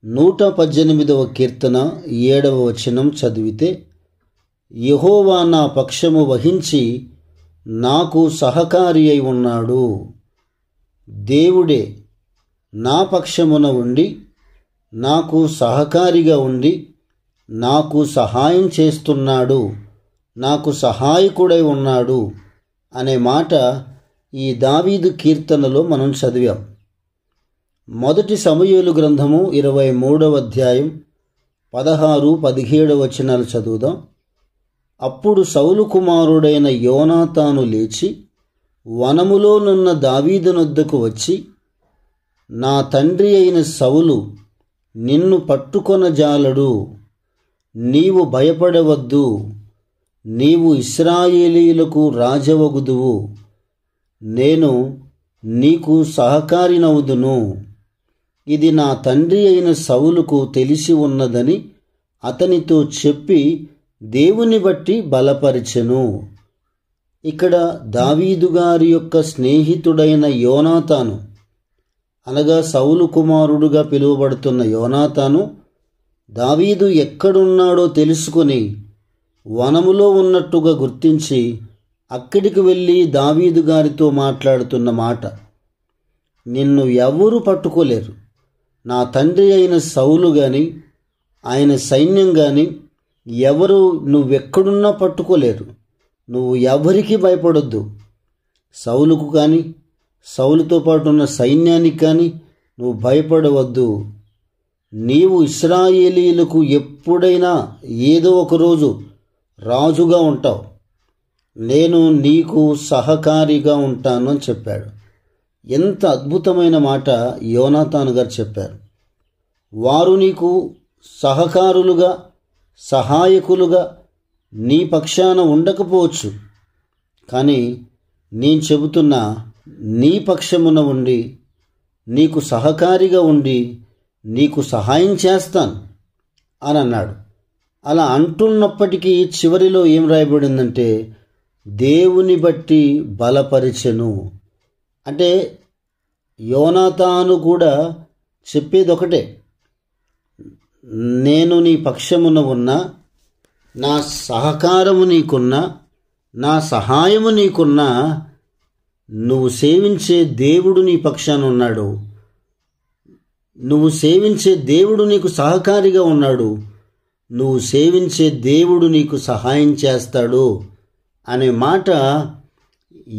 118వ కీర్తన 7వ వచనం చదివితే, యెహోవా నా పక్షము వహించి నాకు సహకారి అయి ఉన్నాడు. దేవుడే నా పక్షమున ఉండి నాకు సహకారిగా ఉండి నాకు సహాయం చేస్తున్నాడు, నాకు సహాయకుడై ఉన్నాడు అనే మాట ఈ దావీదు కీర్తనలో మనం చదివాం. మొదటి సమూయేలు గ్రంథము 23వ అధ్యాయం 16-17 వచనాలు చదువుదాం. అప్పుడు సౌలు కుమారుడైన యోనాతాను లేచి వనములోనున్న దావీదునొద్దకు వచ్చి, నా తండ్రి అయిన సౌలు నిన్ను పట్టుకొనజాలడు, నీవు భయపడవద్దు, నీవు ఇశ్రాయేలీయులకు రాజవగుదువు, నేను నీకు సహకారినవుదును. ఇది నా తండ్రి అయిన సౌలుకు తెలిసి ఉన్నదని అతనితో చెప్పి దేవుని బట్టి బలపరిచెను. ఇక్కడ దావీదు గారి యొక్క స్నేహితుడైన యోనాతాను, అనగా సౌలు కుమారుడుగా పిలువబడుతున్న యోనాతాను, దావీదు ఎక్కడున్నాడో తెలుసుకొని వనములో ఉన్నట్టుగా గుర్తించి అక్కడికి వెళ్ళి దావీదు గారితో మాట్లాడుతున్న మాట, నిన్ను ఎవరు పట్టుకోలేరు, నా తండ్రి అయిన సౌలు గాని ఆయన సైన్యం గాని ఎవరు నువ్వెక్కడున్నా పట్టుకోలేరు, నువ్వు ఎవరికి భయపడొద్దు, సౌలుకు కానీ సౌలుతో పాటు ఉన్న సైన్యానికి కానీ నువ్వు భయపడవద్దు, నీవు ఇశ్రాయేలీయులకు ఎప్పుడైనా ఏదో ఒకరోజు రాజుగా ఉంటావు, నేను నీకు సహకారిగా ఉంటాను అని చెప్పాడు. ఎంత అద్భుతమైన మాట యోనాతాను గారు చెప్పారు. వారు నీకు సహకారులుగా సహాయకులుగా నీ పక్షాన ఉండకపోవచ్చు, కానీ నేను చెబుతున్నా నీ పక్షమున ఉండి నీకు సహకారిగా ఉండి నీకు సహాయం చేస్తాను అని అన్నాడు. అలా అంటున్నప్పటికీ చివరిలో ఏం రాయబడిందంటే, దేవుని బట్టి బలపరిచెను. అంటే యోనాతాను కూడా చెప్పేది ఒకటే, నేను నీ పక్షమున ఉన్నా, నా సహకారము నీకున్నా, నా సహాయము నీకున్నా, నువ్వు సేవించే దేవుడు నీ పక్షాన ఉన్నాడు, నువ్వు సేవించే దేవుడు నీకు సహకారిగా ఉన్నాడు, నువ్వు సేవించే దేవుడు నీకు సహాయం చేస్తాడు అనే మాట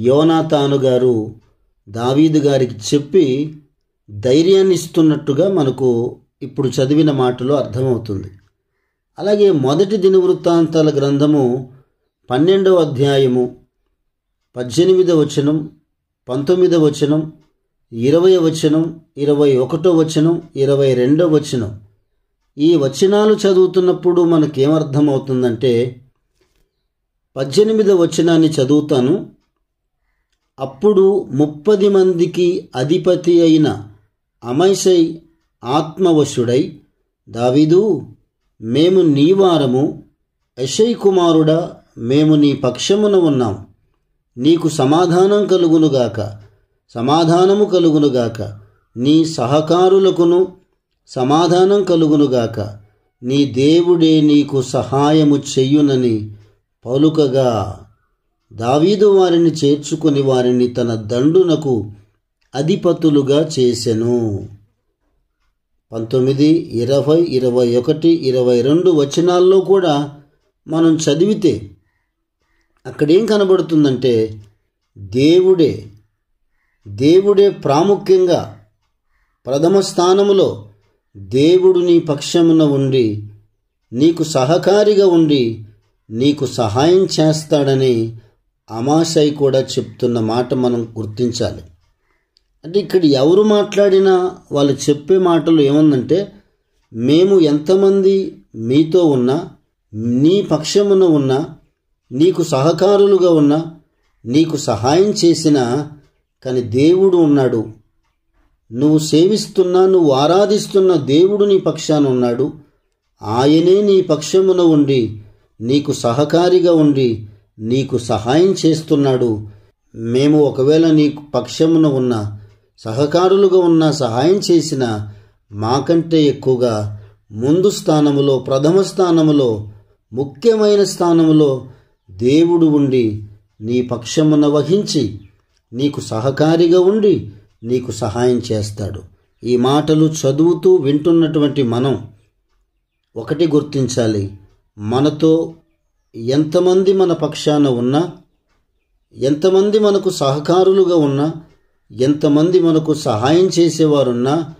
యోనాతాను గారు దావీదు గారికి చెప్పి ధైర్యాన్ని ఇస్తున్నట్టుగా మనకు ఇప్పుడు చదివిన మాటలో అర్థమవుతుంది. అలాగే మొదటి దినవృత్తాంతాల గ్రంథము 12వ అధ్యాయము 18వ వచనం, 19వ వచనం, 20వ వచనం, 21వ వచనం, 22వ వచనం, ఈ వచనాలు చదువుతున్నప్పుడు మనకేమర్థమవుతుందంటే, 18వ వచనాన్ని చదువుతాను. అప్పుడు 30 మందికి అధిపతి అయిన అమైసై ఆత్మవశుడై, దావీదు, మేము నీ వారము, యెషై కుమారుడా, మేము నీ పక్షమున ఉన్నాం, నీకు సమాధానం కలుగునుగాక, సమాధానము కలుగునుగాక, నీ సహకారులకును సమాధానం కలుగునుగాక, నీ దేవుడే నీకు సహాయము చెయ్యునని పలుకగా, దావీదు వారిని చేర్చుకుని వారిని తన దండునకు అధిపతులుగా చేసెను. 19, 20, 21, 22 వచనాల్లో కూడా మనం చదివితే అక్కడేం కనబడుతుందంటే, దేవుడే ప్రాముఖ్యంగా ప్రథమ స్థానములో దేవుడు నీ పక్షమున ఉండి నీకు సహకారిగా ఉండి నీకు సహాయం చేస్తాడని అమాసై కూడా చెప్తున్న మాట మనం గుర్తించాలి. అంటే ఇక్కడ ఎవరు మాట్లాడినా వాళ్ళు చెప్పే మాటలు ఏముందంటే, మేము ఎంతమంది మీతో ఉన్నా, నీ పక్షమున ఉన్నా, నీకు సహకారులుగా ఉన్నా, నీకు సహాయం చేసినా, కానీ దేవుడు ఉన్నాడు, నువ్వు సేవిస్తున్నా నువ్వు ఆరాధిస్తున్న దేవుడు నీ పక్షాన ఉన్నాడు, ఆయనే నీ పక్షమున ఉండి నీకు సహకారిగా ఉండి నీకు సహాయం చేస్తున్నాడు. మేము ఒకవేళ నీకు పక్షమున ఉన్నా, సహకారులుగా ఉన్నా, సహాయం చేసినా మాకంటే ఎక్కువగా ముందు స్థానములో, ప్రథమ స్థానములో, ముఖ్యమైన స్థానములో దేవుడు ఉండి నీ పక్షమున వహించి నీకు సహకారిగా ఉండి నీకు సహాయం చేస్తాడు. ఈ మాటలు చదువుతూ వింటున్నటువంటి మనం ఒకటి గుర్తించాలి, మనతో ఎంతమంది మన పక్షాన ఉన్నా, ఎంతమంది మనకు సహకారులుగా ఉన్నా, ఎంతమంది మనకు సహాయం చేసేవారున్నా,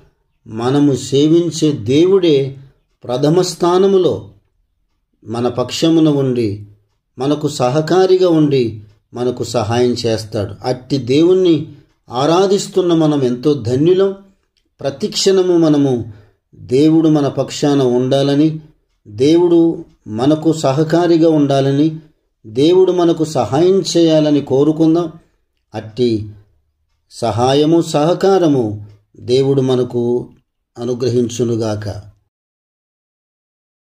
మనము సేవించే దేవుడే ప్రథమ స్థానములో మన పక్షమున ఉండి మనకు సహకారిగా ఉండి మనకు సహాయం చేస్తాడు. అట్టి దేవుణ్ణి ఆరాధిస్తున్న మనం ఎంతో ధన్యులం. ప్రతిక్షణము మనము దేవుడు మన పక్షాన ఉండాలని, దేవుడు మనకు సహకారిగా ఉండాలని, దేవుడు మనకు సహాయం చేయాలని కోరుకుందాం. అట్టి సహాయము, సహకారము దేవుడు మనకు అనుగ్రహించునుగాక.